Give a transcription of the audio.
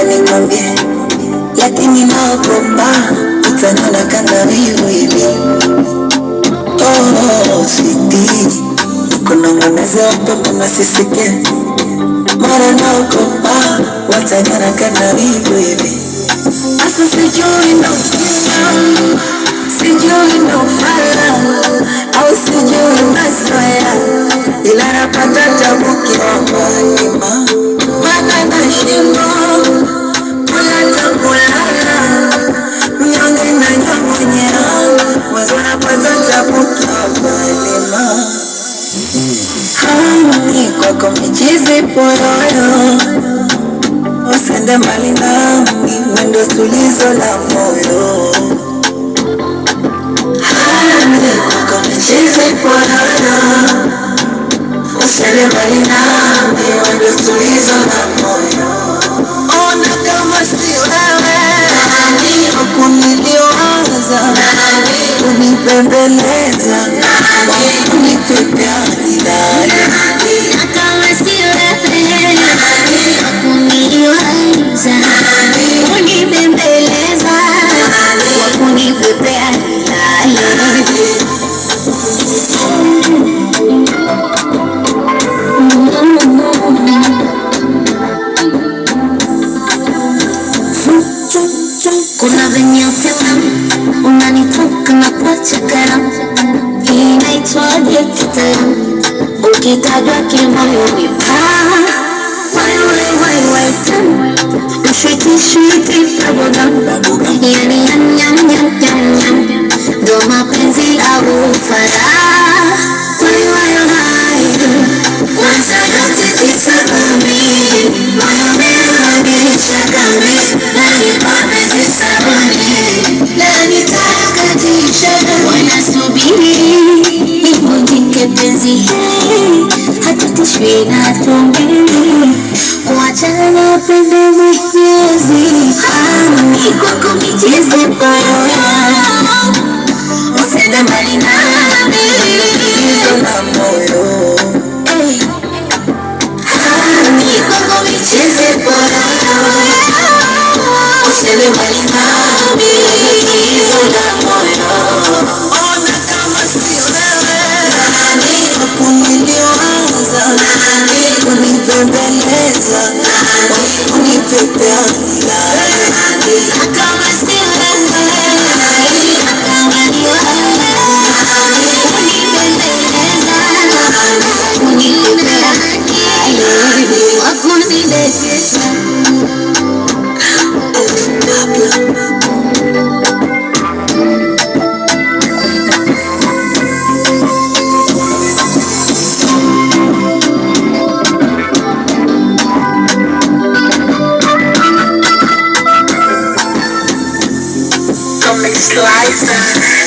nikwambie, lakini naogopa utaniona kama hivi. Oh, sweetie, kunong'oneza upepo na sisike, mara naogopa wataniona kama hivi. Asa sijui nofala au sijui mazoea, ila napata tabu kiroho nzima, maana nashindwa kulala, mnyonge na nyong'onyea, mwanzo napata tabu kiroho nzima. Hani kwako michizi poyoyo, usende mbali nami, wendo tulizo la moyo. Hani kwako michizi poyoyo, usende mbali nami, wendo tulizo la moyo. Ona kama si wewe, wakuniliowaza, unipembeleza, unipepea nilale. Kama si wewe, wakuniliwaza, unibembeleza, wakunipepea nilale. Kuna venye utamu unanitoka na kuacha karamu, hii inaitwaje kitamu? Ukitajwa kimoyoni wai tamu, mshwiti bubblegum, yani nyam, ndo mapenzi au ufala. Wai, kwanza yote tisa kumi, moyo umeharibisha kambi, nani mapenzi sabuni, nani takatisha, wanasubiri nivunjike penzi hili, hatutishwi na tumbili, kuachana pende Mwenyezi. Hani kwako michizi poyoyo, usende mbali nami, Tulizo la moyo. hani kwako michizi poyoyo, usende mbali nami, tulizo la moyo. Ona kama si wewe, wakuniliowaza, unipembeleza, unipepea nilale. Kama si wewe, unipepea nilale, wakunidekeza. Comic Slicer.